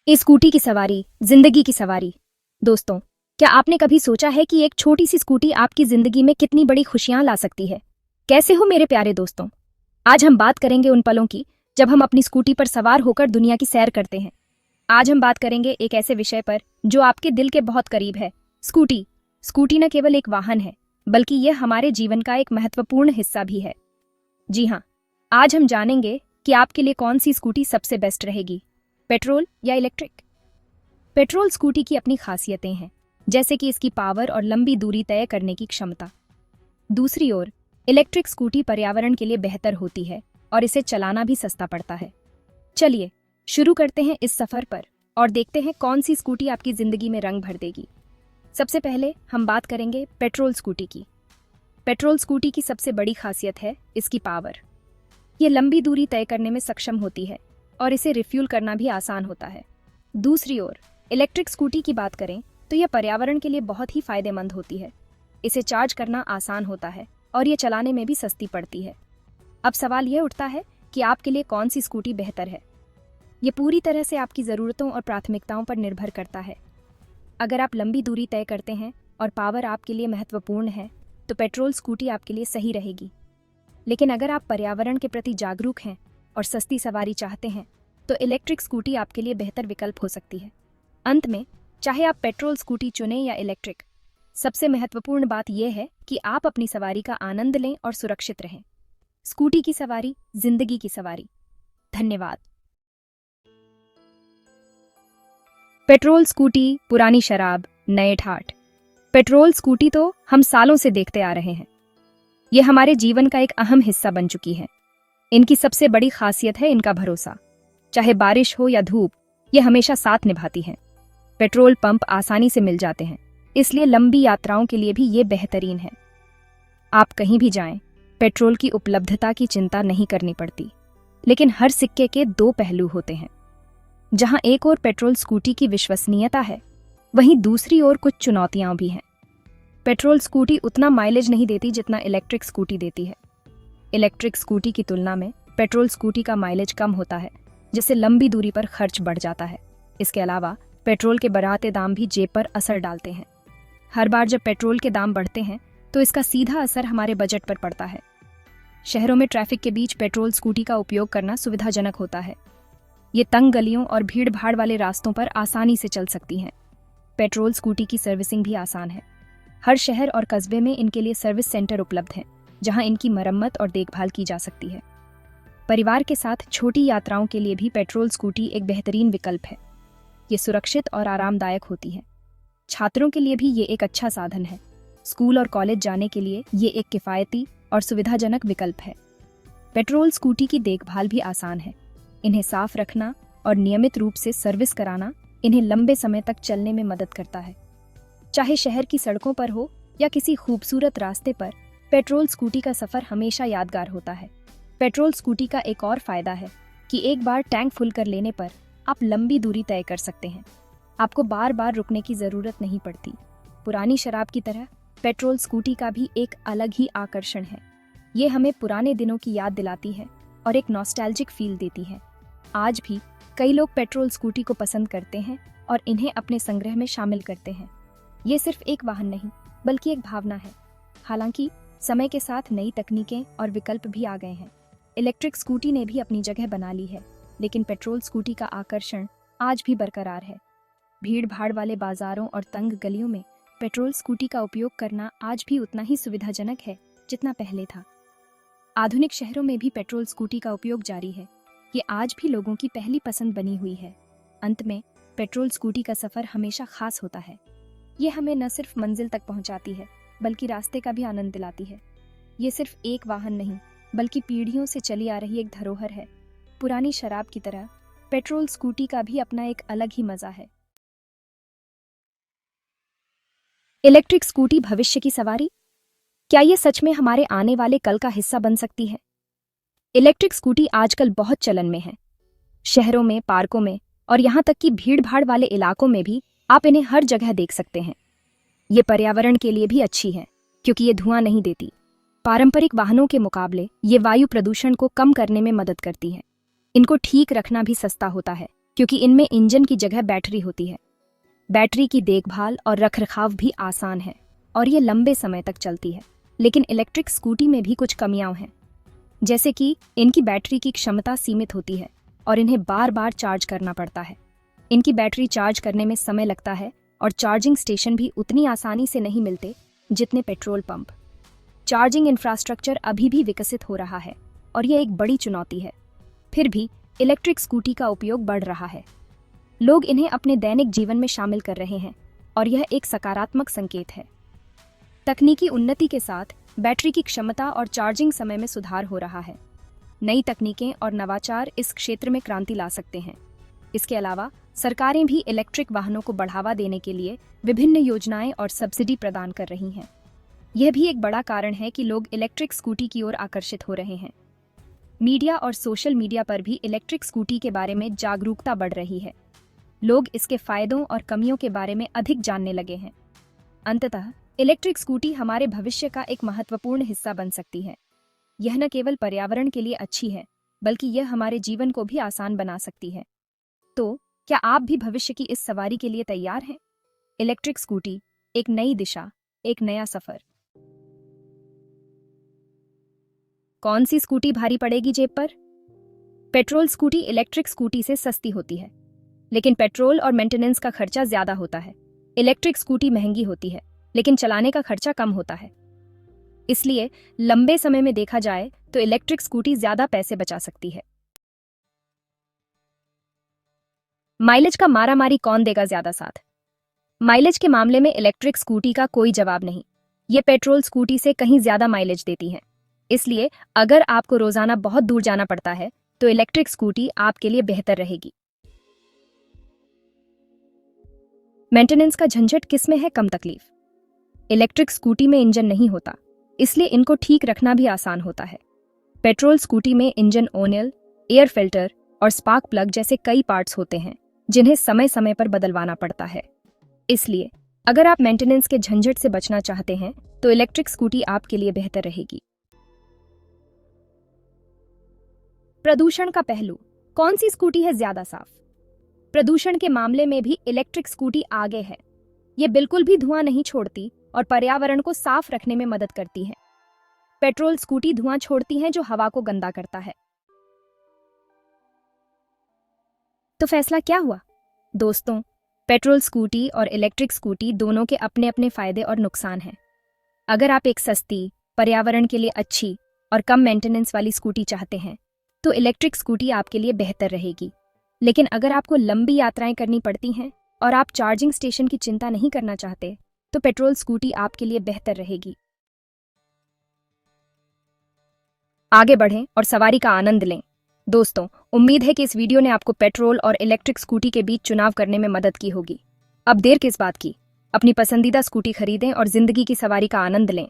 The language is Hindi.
स्कूटी की सवारी, जिंदगी की सवारी। दोस्तों, क्या आपने कभी सोचा है कि एक छोटी सी स्कूटी आपकी जिंदगी में कितनी बड़ी खुशियां ला सकती है? कैसे हो मेरे प्यारे दोस्तों? आज हम बात करेंगे उन पलों की जब हम अपनी स्कूटी पर सवार होकर दुनिया की सैर करते हैं। आज हम बात करेंगे एक ऐसे विषय पर जो आपके दिल के बहुत करीब है। स्कूटी। स्कूटी न केवल एक वाहन है, बल्कि यह हमारे जीवन का एक महत्वपूर्ण हिस्सा भी है। जी हाँ, आज हम जानेंगे कि आपके लिए कौन सी स्कूटी सबसे बेस्ट रहेगी, पेट्रोल या इलेक्ट्रिक। पेट्रोल स्कूटी की अपनी खासियतें हैं, जैसे कि इसकी पावर और लंबी दूरी तय करने की क्षमता। दूसरी ओर इलेक्ट्रिक स्कूटी पर्यावरण के लिए बेहतर होती है और इसे चलाना भी सस्ता पड़ता है। चलिए शुरू करते हैं इस सफर पर और देखते हैं कौन सी स्कूटी आपकी जिंदगी में रंग भर देगी। सबसे पहले हम बात करेंगे पेट्रोल स्कूटी की। पेट्रोल स्कूटी की सबसे बड़ी खासियत है इसकी पावर। ये लंबी दूरी तय करने में सक्षम होती है और इसे रिफ्यूल करना भी आसान होता है। दूसरी ओर इलेक्ट्रिक स्कूटी की बात करें तो यह पर्यावरण के लिए बहुत ही फायदेमंद होती है। इसे चार्ज करना आसान होता है और ये चलाने में भी सस्ती पड़ती है। अब सवाल यह उठता है कि आपके लिए कौन सी स्कूटी बेहतर है। ये पूरी तरह से आपकी ज़रूरतों और प्राथमिकताओं पर निर्भर करता है। अगर आप लंबी दूरी तय करते हैं और पावर आपके लिए महत्वपूर्ण है, तो पेट्रोल स्कूटी आपके लिए सही रहेगी। लेकिन अगर आप पर्यावरण के प्रति जागरूक हैं और सस्ती सवारी चाहते हैं, तो इलेक्ट्रिक स्कूटी आपके लिए बेहतर विकल्प हो सकती है। अंत में, चाहे आप पेट्रोल स्कूटी चुनें या इलेक्ट्रिक, सबसे महत्वपूर्ण बात यह है कि आप अपनी सवारी का आनंद लें और सुरक्षित रहें। स्कूटी की सवारी, जिंदगी की सवारी। धन्यवाद। पेट्रोल स्कूटी, पुरानी शराब, नए ठाठ। पेट्रोल स्कूटी तो हम सालों से देखते आ रहे हैं। ये हमारे जीवन का एक अहम हिस्सा बन चुकी है। इनकी सबसे बड़ी खासियत है इनका भरोसा। चाहे बारिश हो या धूप, ये हमेशा साथ निभाती हैं। पेट्रोल पंप आसानी से मिल जाते हैं, इसलिए लंबी यात्राओं के लिए भी ये बेहतरीन है। आप कहीं भी जाएं, पेट्रोल की उपलब्धता की चिंता नहीं करनी पड़ती। लेकिन हर सिक्के के दो पहलू होते हैं। जहां एक ओर पेट्रोल स्कूटी की विश्वसनीयता है, वहीं दूसरी ओर कुछ चुनौतियां भी हैं। पेट्रोल स्कूटी उतना माइलेज नहीं देती जितना इलेक्ट्रिक स्कूटी देती है। इलेक्ट्रिक स्कूटी की तुलना में पेट्रोल स्कूटी का माइलेज कम होता है, जिससे लंबी दूरी पर खर्च बढ़ जाता है। इसके अलावा पेट्रोल के बढ़ते दाम भी जेब पर असर डालते हैं। हर बार जब पेट्रोल के दाम बढ़ते हैं, तो इसका सीधा असर हमारे बजट पर पड़ता है। शहरों में ट्रैफिक के बीच पेट्रोल स्कूटी का उपयोग करना सुविधाजनक होता है। ये तंग गलियों और भीड़ भाड़ वाले रास्तों पर आसानी से चल सकती हैं। पेट्रोल स्कूटी की सर्विसिंग भी आसान है। हर शहर और कस्बे में इनके लिए सर्विस सेंटर उपलब्ध हैं, जहां इनकी मरम्मत और देखभाल की जा सकती है। परिवार के साथ छोटी यात्राओं के लिए भी पेट्रोल स्कूटी एक बेहतरीन विकल्प है। ये सुरक्षित और आरामदायक होती है। छात्रों के लिए भी ये एक अच्छा साधन है। स्कूल और कॉलेज जाने के लिए ये एक किफ़ायती और सुविधाजनक विकल्प है। पेट्रोल स्कूटी की देखभाल भी आसान है। इन्हें साफ रखना और नियमित रूप से सर्विस कराना इन्हें लंबे समय तक चलने में मदद करता है। चाहे शहर की सड़कों पर हो या किसी खूबसूरत रास्ते पर, पेट्रोल स्कूटी का सफर हमेशा यादगार होता है। पेट्रोल स्कूटी का एक और फायदा है कि एक बार टैंक फुल कर लेने पर आप लंबी दूरी तय कर सकते हैं। आपको बार बार रुकने की जरूरत नहीं पड़ती। पुरानी शराब की तरह पेट्रोल स्कूटी का भी एक अलग ही आकर्षण है। ये हमें पुराने दिनों की याद दिलाती है और एक नॉस्टैल्जिक फील देती है। आज भी कई लोग पेट्रोल स्कूटी को पसंद करते हैं और इन्हें अपने संग्रह में शामिल करते हैं। ये सिर्फ एक वाहन नहीं, बल्कि एक भावना है। हालांकि समय के साथ नई तकनीकें और विकल्प भी आ गए हैं। इलेक्ट्रिक स्कूटी ने भी अपनी जगह बना ली है, लेकिन पेट्रोल स्कूटी का आकर्षण आज भी बरकरार है। भीड़ भाड़ वाले बाजारों और तंग गलियों में पेट्रोल स्कूटी का उपयोग करना आज भी उतना ही सुविधाजनक है जितना पहले था। आधुनिक शहरों में भी पेट्रोल स्कूटी का उपयोग जारी है। ये आज भी लोगों की पहली पसंद बनी हुई है। अंत में, पेट्रोल स्कूटी का सफर हमेशा खास होता है। ये हमें न सिर्फ मंजिल तक पहुंचाती है, बल्कि रास्ते का भी आनंद दिलाती है। ये सिर्फ एक वाहन नहीं, बल्कि पीढ़ियों से चली आ रही एक धरोहर है। पुरानी शराब की तरह पेट्रोल स्कूटी का भी अपना एक अलग ही मजा है। इलेक्ट्रिक स्कूटी भविष्य की सवारी। क्या ये सच में हमारे आने वाले कल का हिस्सा बन सकती है? इलेक्ट्रिक स्कूटी आजकल बहुत चलन में है। शहरों में, पार्कों में और यहाँ तक कि भीड़ भाड़ वाले इलाकों में भी आप इन्हें हर जगह देख सकते हैं। ये पर्यावरण के लिए भी अच्छी है, क्योंकि ये धुआं नहीं देती। पारंपरिक वाहनों के मुकाबले ये वायु प्रदूषण को कम करने में मदद करती है। इनको ठीक रखना भी सस्ता होता है, क्योंकि इनमें इंजन की जगह बैटरी होती है। बैटरी की देखभाल और रखरखाव भी आसान है और ये लंबे समय तक चलती है। लेकिन इलेक्ट्रिक स्कूटी में भी कुछ कमियां हैं, जैसे कि इनकी बैटरी की क्षमता सीमित होती है और इन्हें बार बार चार्ज करना पड़ता है। इनकी बैटरी चार्ज करने में समय लगता है और चार्जिंग स्टेशन भी उतनी आसानी से नहीं मिलते जितने पेट्रोल पंप। चार्जिंग इंफ्रास्ट्रक्चर अभी भी विकसित हो रहा है और यह एक बड़ी चुनौती है। फिर भी इलेक्ट्रिक स्कूटी का उपयोग बढ़ रहा है। लोग इन्हें अपने दैनिक जीवन में शामिल कर रहे हैं और यह एक सकारात्मक संकेत है। तकनीकी उन्नति के साथ बैटरी की क्षमता और चार्जिंग समय में सुधार हो रहा है। नई तकनीकें और नवाचार इस क्षेत्र में क्रांति ला सकते हैं। इसके अलावा सरकारें भी इलेक्ट्रिक वाहनों को बढ़ावा देने के लिए विभिन्न योजनाएं और सब्सिडी प्रदान कर रही हैं। यह भी एक बड़ा कारण है कि लोग इलेक्ट्रिक स्कूटी की ओर आकर्षित हो रहे हैं। मीडिया और सोशल मीडिया पर भी इलेक्ट्रिक स्कूटी के बारे में जागरूकता बढ़ रही है। लोग इसके फायदों और कमियों के बारे में अधिक जानने लगे हैं। अंततः इलेक्ट्रिक स्कूटी हमारे भविष्य का एक महत्वपूर्ण हिस्सा बन सकती है। यह न केवल पर्यावरण के लिए अच्छी है, बल्कि यह हमारे जीवन को भी आसान बना सकती है। तो क्या आप भी भविष्य की इस सवारी के लिए तैयार हैं? इलेक्ट्रिक स्कूटी, एक नई दिशा, एक नया सफर। कौन सी स्कूटी भारी पड़ेगी जेब पर? पेट्रोल स्कूटी इलेक्ट्रिक स्कूटी से सस्ती होती है, लेकिन पेट्रोल और मेंटेनेंस का खर्चा ज्यादा होता है। इलेक्ट्रिक स्कूटी महंगी होती है, लेकिन चलाने का खर्चा कम होता है। इसलिए लंबे समय में देखा जाए तो इलेक्ट्रिक स्कूटी ज्यादा पैसे बचा सकती है। माइलेज का मारामारी कौन देगा ज्यादा साथ? माइलेज के मामले में इलेक्ट्रिक स्कूटी का कोई जवाब नहीं। ये पेट्रोल स्कूटी से कहीं ज्यादा माइलेज देती हैं। इसलिए अगर आपको रोजाना बहुत दूर जाना पड़ता है तो इलेक्ट्रिक स्कूटी आपके लिए बेहतर रहेगी। मेंटेनेंस का झंझट किसमें है कम तकलीफ? इलेक्ट्रिक स्कूटी में इंजन नहीं होता, इसलिए इनको ठीक रखना भी आसान होता है। पेट्रोल स्कूटी में इंजन ऑयल, एयर फिल्टर और स्पार्क प्लग जैसे कई पार्ट्स होते हैं जिन्हें समय समय पर बदलवाना पड़ता है। इसलिए अगर आप मेंटेनेंस के झंझट से बचना चाहते हैं तो इलेक्ट्रिक स्कूटी आपके लिए बेहतर रहेगी। प्रदूषण का पहलू, कौन सी स्कूटी है ज्यादा साफ? प्रदूषण के मामले में भी इलेक्ट्रिक स्कूटी आगे है। ये बिल्कुल भी धुआं नहीं छोड़ती और पर्यावरण को साफ रखने में मदद करती है। पेट्रोल स्कूटी धुआं छोड़ती हैं जो हवा को गंदा करता है। तो फैसला क्या हुआ? दोस्तों, पेट्रोल स्कूटी और इलेक्ट्रिक स्कूटी दोनों के अपने अपने फायदे और नुकसान हैं। अगर आप एक सस्ती, पर्यावरण के लिए अच्छी और कम मेंटेनेंस वाली स्कूटी चाहते हैं तो इलेक्ट्रिक स्कूटी आपके लिए बेहतर रहेगी। लेकिन अगर आपको लंबी यात्राएं करनी पड़ती हैं और आप चार्जिंग स्टेशन की चिंता नहीं करना चाहते तो पेट्रोल स्कूटी आपके लिए बेहतर रहेगी। आगे बढ़ें और सवारी का आनंद लें। दोस्तों, उम्मीद है कि इस वीडियो ने आपको पेट्रोल और इलेक्ट्रिक स्कूटी के बीच चुनाव करने में मदद की होगी। अब देर किस बात की? अपनी पसंदीदा स्कूटी खरीदें और जिंदगी की सवारी का आनंद लें।